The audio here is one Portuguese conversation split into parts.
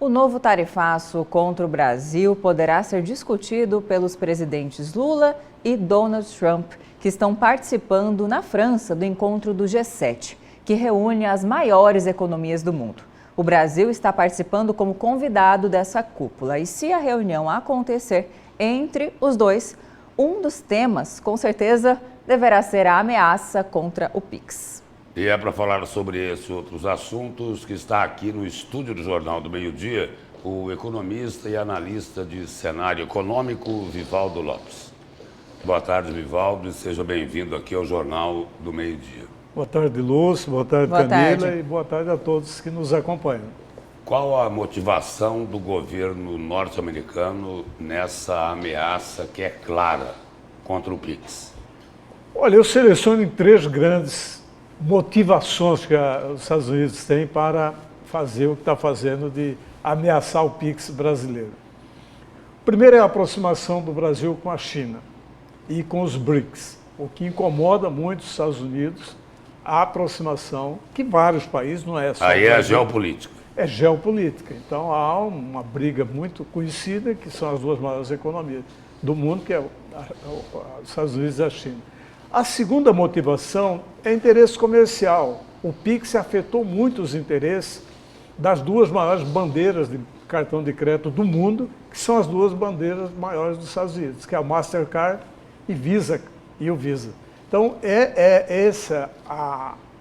O novo tarifaço contra o Brasil poderá ser discutido pelos presidentes Lula e Donald Trump, que estão participando na França do encontro do G7, que reúne as maiores economias do mundo. O Brasil está participando como convidado dessa cúpula e, se a reunião acontecer entre os dois, um dos temas, com certeza, deverá ser a ameaça contra o PIX. E é para falar sobre esses outros assuntos que está aqui no estúdio do Jornal do Meio-Dia o economista e analista de cenário econômico, Vivaldo Lopes. Boa tarde, Vivaldo, e seja bem-vindo aqui ao Jornal do Meio-Dia. Boa tarde, Lúcio. Boa tarde, Camila. E boa tarde a todos que nos acompanham. Qual a motivação do governo norte-americano nessa ameaça que é clara contra o PIX? Olha, eu seleciono três grandes motivações que os Estados Unidos têm para fazer o que está fazendo de ameaçar o PIX brasileiro. Primeiro é a aproximação do Brasil com a China e com os BRICS, o que incomoda muito os Estados Unidos, a aproximação que vários países, não é só... Aí é a geopolítica. É geopolítica. Então há uma briga muito conhecida, que são as duas maiores economias do mundo, que é os Estados Unidos e a China. A segunda motivação é interesse comercial. O PIX afetou muito os interesses das duas maiores bandeiras de cartão de crédito do mundo, que são as duas bandeiras maiores dos Estados Unidos, que é a Mastercard e o Visa. Então,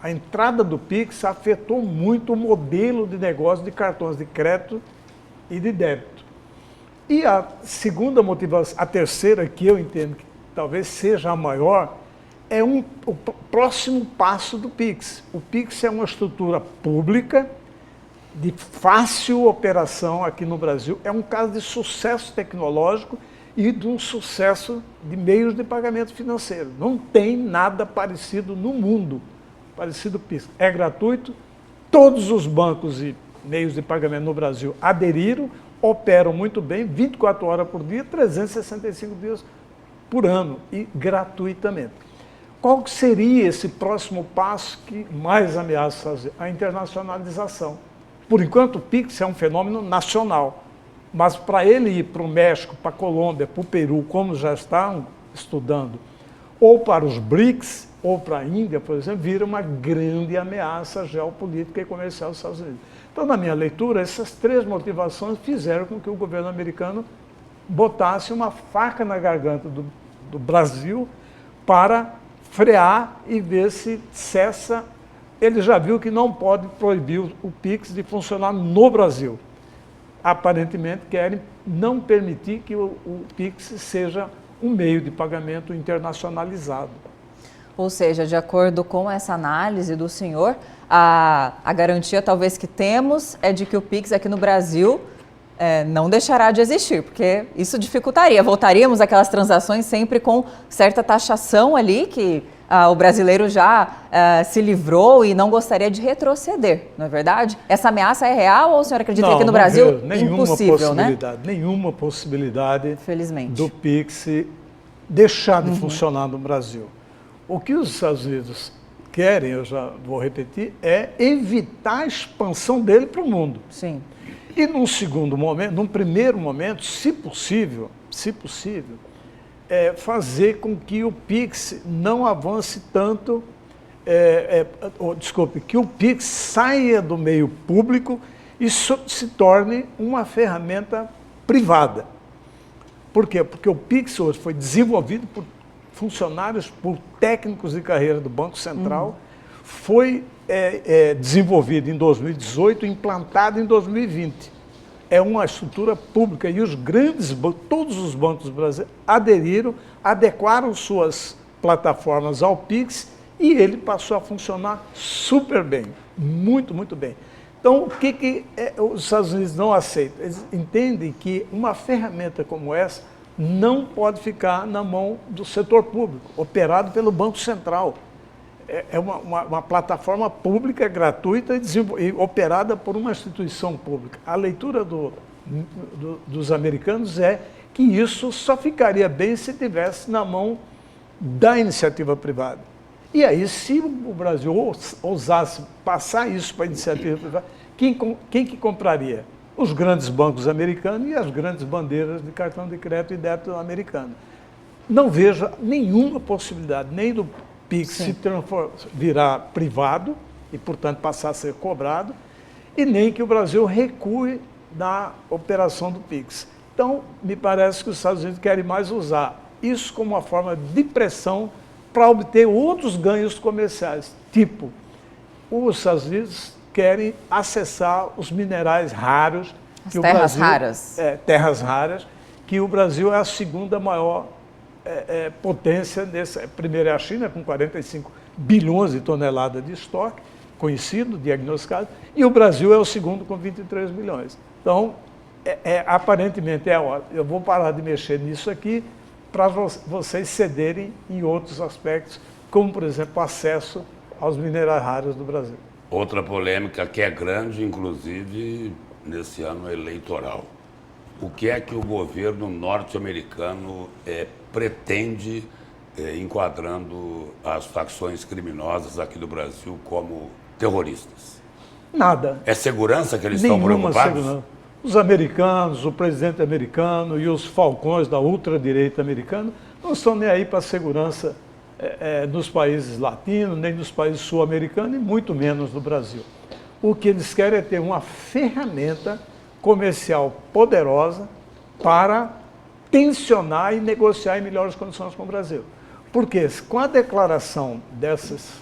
a entrada do PIX afetou muito o modelo de negócio de cartões de crédito e de débito. E a segunda motivação, a terceira, que eu entendo que talvez seja a maior, é o próximo passo do PIX. O PIX é uma estrutura pública de fácil operação aqui no Brasil. É um caso de sucesso tecnológico e de um sucesso de meios de pagamento financeiro. Não tem nada parecido no mundo, parecido com o PIX. É gratuito, todos os bancos e meios de pagamento no Brasil aderiram, operam muito bem, 24 horas por dia, 365 dias por ano e gratuitamente. Qual que seria esse próximo passo que mais ameaça fazer? A internacionalização. Por enquanto, o PIX é um fenômeno nacional, mas para ele ir para o México, para a Colômbia, para o Peru, como já estão estudando, ou para os BRICS, ou para a Índia, por exemplo, vira uma grande ameaça geopolítica e comercial dos Estados Unidos. Então, na minha leitura, essas três motivações fizeram com que o governo americano botasse uma faca na garganta do Brasil para frear e ver se cessa. Ele já viu que não pode proibir o PIX de funcionar no Brasil. Aparentemente querem não permitir que o PIX seja um meio de pagamento internacionalizado. Ou seja, de acordo com essa análise do senhor, a garantia talvez que temos é de que o PIX aqui no Brasil não deixará de existir, porque isso dificultaria. Voltaríamos àquelas transações sempre com certa taxação ali, que o brasileiro já se livrou e não gostaria de retroceder, não é verdade? Essa ameaça é real ou o senhor acredita que aqui no Brasil impossível, né? Nenhuma possibilidade, felizmente, do PIX deixar de funcionar no Brasil. O que os Estados Unidos querem, eu já vou repetir, é evitar a expansão dele para o mundo. Sim. E num segundo momento, num primeiro momento, se possível, fazer com que o PIX não avance tanto, que o PIX saia do meio público e se torne uma ferramenta privada. Por quê? Porque o PIX hoje foi desenvolvido por funcionários, por técnicos de carreira do Banco Central, foi desenvolvido em 2018, implantado em 2020. É uma estrutura pública e todos os bancos brasileiros aderiram, adequaram suas plataformas ao PIX e ele passou a funcionar super bem, muito, muito bem. Então, o que os Estados Unidos não aceitam? Eles entendem que uma ferramenta como essa não pode ficar na mão do setor público, operado pelo Banco Central. É uma plataforma pública, gratuita e operada por uma instituição pública. A leitura dos americanos é que isso só ficaria bem se estivesse na mão da iniciativa privada. E aí, se o Brasil ousasse passar isso para a iniciativa privada, quem que compraria? os grandes bancos americanos e as grandes bandeiras de cartão de crédito e débito americano. Não vejo nenhuma possibilidade nem do PIX se virar privado e, portanto, passar a ser cobrado, e nem que o Brasil recue na operação do PIX. Então, me parece que os Estados Unidos querem mais usar isso como uma forma de pressão para obter outros ganhos comerciais, tipo, os Estados Unidos querem acessar os minerais raros. As terras raras. Terras raras, que o Brasil é a segunda maior potência nessa. Primeiro é a China, com 45 bilhões de toneladas de estoque, conhecido, diagnosticado, e o Brasil é o segundo com 23 milhões. Então, aparentemente é a hora. Eu vou parar de mexer nisso aqui para vocês cederem em outros aspectos, como, por exemplo, o acesso aos minerais raros do Brasil. Outra polêmica que é grande, inclusive, nesse ano eleitoral. O que é que o governo norte-americano pretende, enquadrando as facções criminosas aqui do Brasil como terroristas? Nada. É segurança que eles estão preocupados? Segurança. Os americanos, o presidente americano e os falcões da ultradireita americana não estão nem aí para a segurança nos países latinos, nem nos países sul-americanos e muito menos no Brasil. O que eles querem é ter uma ferramenta comercial poderosa para tensionar e negociar em melhores condições com o Brasil. Porque com a declaração dessas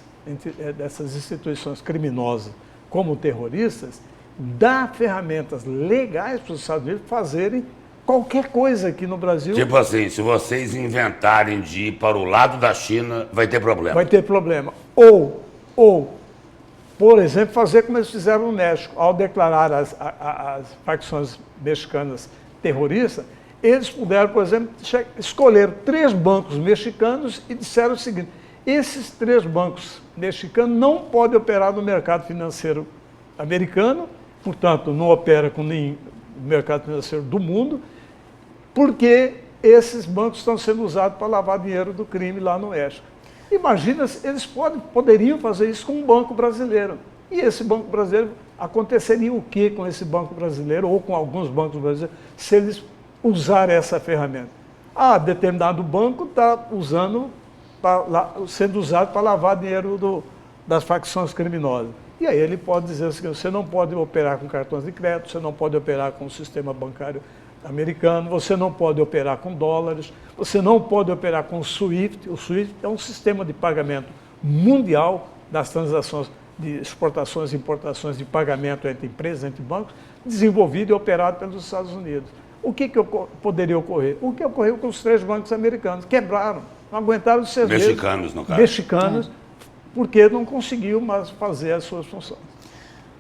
instituições criminosas como terroristas, dá ferramentas legais para os Estados Unidos fazerem qualquer coisa aqui no Brasil. Tipo assim, se vocês inventarem de ir para o lado da China, vai ter problema. Vai ter problema. Ou, por exemplo, fazer como eles fizeram no México. Ao declarar as facções mexicanas terroristas, eles puderam, por exemplo, escolher 3 bancos mexicanos e disseram o seguinte: esses 3 bancos mexicanos não podem operar no mercado financeiro americano, portanto, não opera com nenhum mercado financeiro do mundo, porque esses bancos estão sendo usados para lavar dinheiro do crime lá no México. Imagina, eles poderiam fazer isso com um banco brasileiro. E esse banco brasileiro, aconteceria o que com esse banco brasileiro, ou com alguns bancos brasileiros, se eles usarem essa ferramenta? Determinado banco está sendo usado para lavar dinheiro das facções criminosas. E aí ele pode dizer o seguinte: você não pode operar com cartões de crédito, você não pode operar com o sistema bancário americano, você não pode operar com dólares, você não pode operar com o SWIFT. O SWIFT é um sistema de pagamento mundial das transações de exportações e importações de pagamento entre empresas, entre bancos, desenvolvido e operado pelos Estados Unidos. O que poderia ocorrer? O que ocorreu com os 3 bancos americanos? Quebraram, não aguentaram ser mexicanos, no caso. Mexicanos, porque não conseguiu mais fazer as suas funções.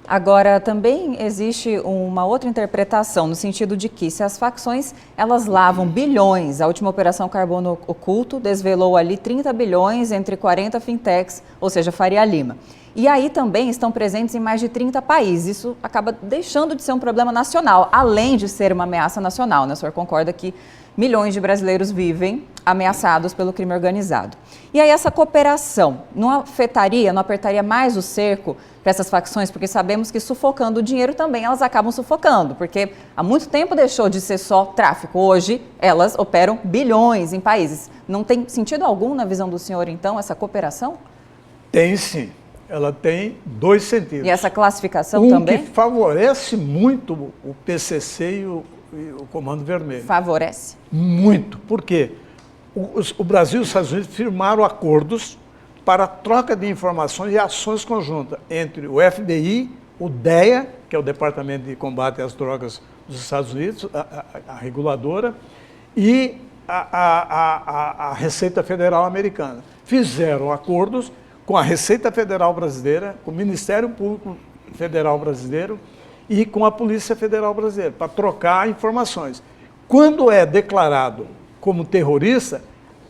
Agora, também existe uma outra interpretação, no sentido de que se as facções, elas lavam bilhões, a última operação Carbono Oculto desvelou ali 30 bilhões entre 40 fintechs, ou seja, Faria Lima. E aí também estão presentes em mais de 30 países. Isso acaba deixando de ser um problema nacional, além de ser uma ameaça nacional, né? O senhor concorda que milhões de brasileiros vivem ameaçados pelo crime organizado. E aí essa cooperação não apertaria mais o cerco para essas facções? Porque sabemos que sufocando o dinheiro também elas acabam sufocando, porque há muito tempo deixou de ser só tráfico. Hoje elas operam bilhões em países. Não tem sentido algum, na visão do senhor, então, essa cooperação? Tem sim. Ela tem 2 sentidos. E essa classificação também? Que favorece muito o PCC e o Comando Vermelho. Favorece? Muito. Por quê? O Brasil e os Estados Unidos firmaram acordos para troca de informações e ações conjuntas entre o FBI, o DEA, que é o Departamento de Combate às Drogas dos Estados Unidos, a reguladora, e a Receita Federal Americana. Fizeram acordos com a Receita Federal Brasileira, com o Ministério Público Federal Brasileiro e com a Polícia Federal Brasileira, para trocar informações. Quando é declarado como terrorista,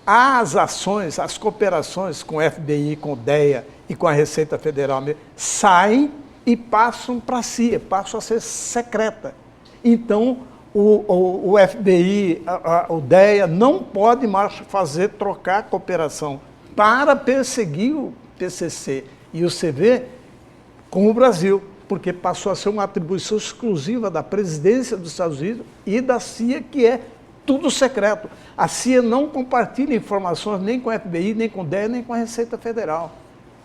as ações, as cooperações com o FBI, com o DEA e com a Receita Federal saem e passam para si, passam a ser secreta. Então, o FBI, o DEA não pode mais trocar cooperação para perseguir o PCC e o CV com o Brasil, porque passou a ser uma atribuição exclusiva da presidência dos Estados Unidos e da CIA, que é tudo secreto. A CIA não compartilha informações nem com o FBI, nem com o DEA, nem com a Receita Federal.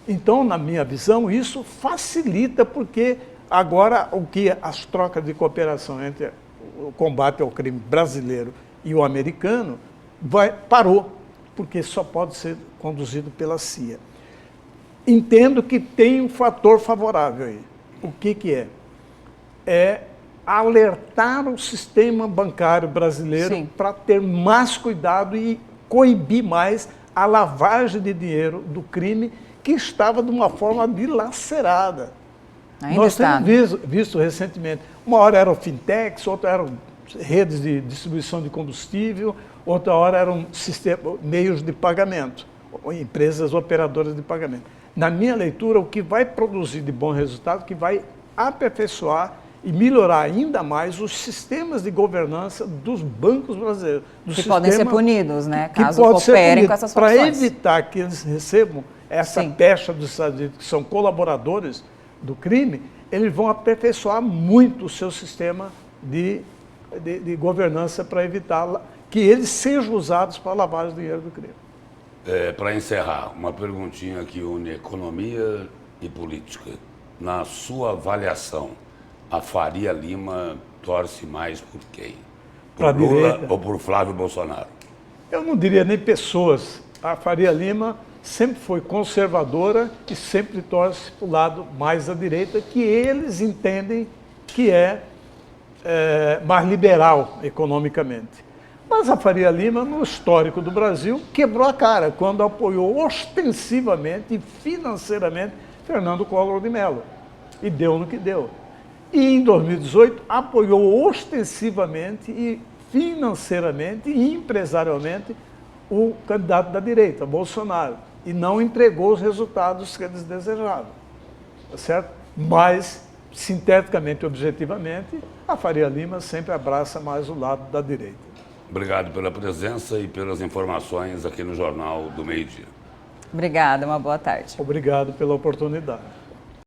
Então, na minha visão, isso facilita, porque agora o que as trocas de cooperação entre o combate ao crime brasileiro e o americano parou, porque só pode ser conduzido pela CIA. Entendo que tem um fator favorável aí. O que é? É alertar o sistema bancário brasileiro para ter mais cuidado e coibir mais a lavagem de dinheiro do crime, que estava de uma forma dilacerada. Nós temos visto recentemente, uma hora eram fintechs, outra eram redes de distribuição de combustível, outra hora eram meios de pagamento, empresas operadoras de pagamento. Na minha leitura, o que vai produzir de bom resultado, que vai aperfeiçoar e melhorar ainda mais os sistemas de governança dos bancos brasileiros. Que podem ser punidos, né? Caso cooperem com essas funções. Para evitar que eles recebam essa pecha dos Estados Unidos, que são colaboradores do crime, eles vão aperfeiçoar muito o seu sistema de governança para evitar que eles sejam usados para lavar o dinheiro do crime. Para encerrar, uma perguntinha que une economia e política. Na sua avaliação, a Faria Lima torce mais por quem? Por Lula ou por Flávio Bolsonaro? Eu não diria nem pessoas. A Faria Lima sempre foi conservadora e sempre torce para o lado mais à direita, que eles entendem que é mais liberal economicamente. Mas a Faria Lima, no histórico do Brasil, quebrou a cara quando apoiou ostensivamente e financeiramente Fernando Collor de Mello. E deu no que deu. E em 2018 apoiou ostensivamente e financeiramente e empresarialmente o candidato da direita, Bolsonaro, e não entregou os resultados que eles desejavam, tá certo? Mas, sinteticamente e objetivamente, a Faria Lima sempre abraça mais o lado da direita. Obrigado pela presença e pelas informações aqui no Jornal do Meio-Dia. Obrigada, uma boa tarde. Obrigado pela oportunidade.